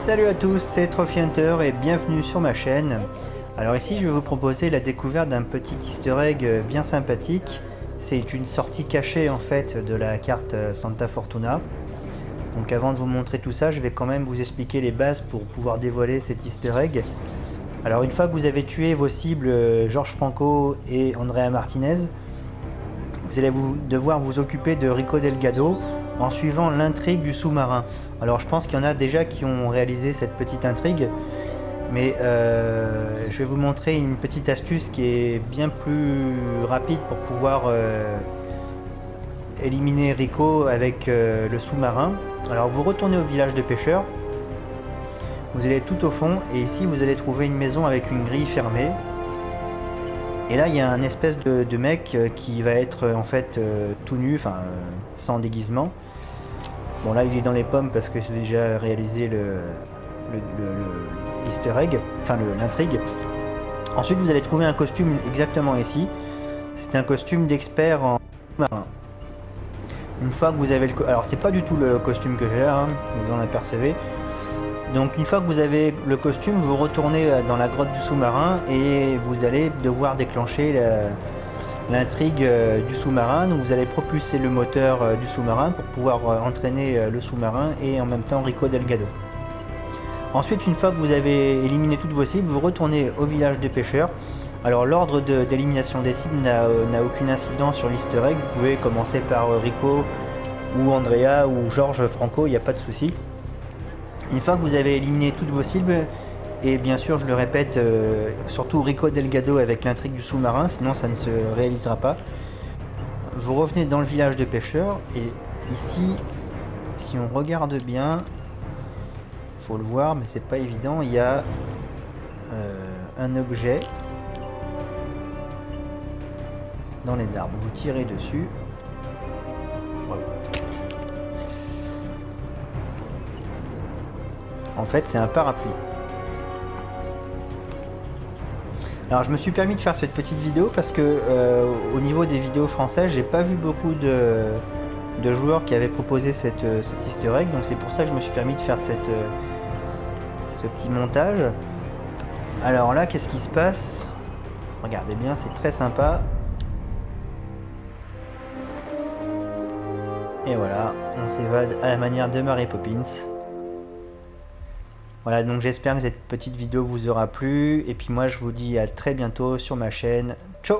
Salut à tous, c'est Trophy Hunter et bienvenue sur ma chaîne. Alors ici je vais vous proposer la découverte d'un petit easter egg bien sympathique. C'est une sortie cachée en fait de la carte Santa Fortuna. Donc avant de vous montrer tout ça, je vais quand même vous expliquer les bases pour pouvoir dévoiler cet easter egg. Alors une fois que vous avez tué vos cibles Georges Franco et Andrea Martinez, vous allez devoir vous occuper de Rico Delgado en suivant l'intrigue du sous-marin. Alors je pense qu'il y en a déjà qui ont réalisé cette petite intrigue, mais je vais vous montrer une petite astuce qui est bien plus rapide pour pouvoir éliminer Rico avec le sous-marin. Alors vous retournez au village de pêcheurs, vous allez tout au fond et ici vous allez trouver une maison avec une grille fermée. Et là il y a un espèce de mec qui va être en fait tout nu, enfin sans déguisement. Bon là il est dans les pommes parce que j'ai déjà réalisé l'easter egg, enfin l'intrigue. Ensuite vous allez trouver un costume exactement ici. C'est un costume d'expert en marin. Une fois que vous avez le... Alors c'est pas du tout le costume que j'ai là, hein, vous en apercevez. Donc une fois que vous avez le costume, vous retournez dans la grotte du sous-marin et vous allez devoir déclencher l'intrigue du sous-marin. Donc vous allez propulser le moteur du sous-marin pour pouvoir entraîner le sous-marin et en même temps Rico Delgado. Ensuite, une fois que vous avez éliminé toutes vos cibles, vous retournez au village de pêcheurs. Alors l'ordre d'élimination des cibles n'a aucune incidence sur l'easter egg. Vous pouvez commencer par Rico ou Andrea ou Georges Franco, il n'y a pas de souci. Une fois que vous avez éliminé toutes vos cibles, et bien sûr je le répète, surtout Rico Delgado avec l'intrigue du sous-marin, sinon ça ne se réalisera pas, vous revenez dans le village de pêcheurs et ici, si on regarde bien, il faut le voir mais c'est pas évident, il y a un objet dans les arbres, vous tirez dessus. En fait, c'est un parapluie. Alors, je me suis permis de faire cette petite vidéo parce que au niveau des vidéos françaises, j'ai pas vu beaucoup de joueurs qui avaient proposé cet easter egg, donc c'est pour ça que je me suis permis de faire ce petit montage. Alors là, qu'est-ce qui se passe? Regardez bien, c'est très sympa. Et voilà, on s'évade à la manière de Mary Poppins. Voilà, donc j'espère que cette petite vidéo vous aura plu. Et puis moi, je vous dis à très bientôt sur ma chaîne. Ciao!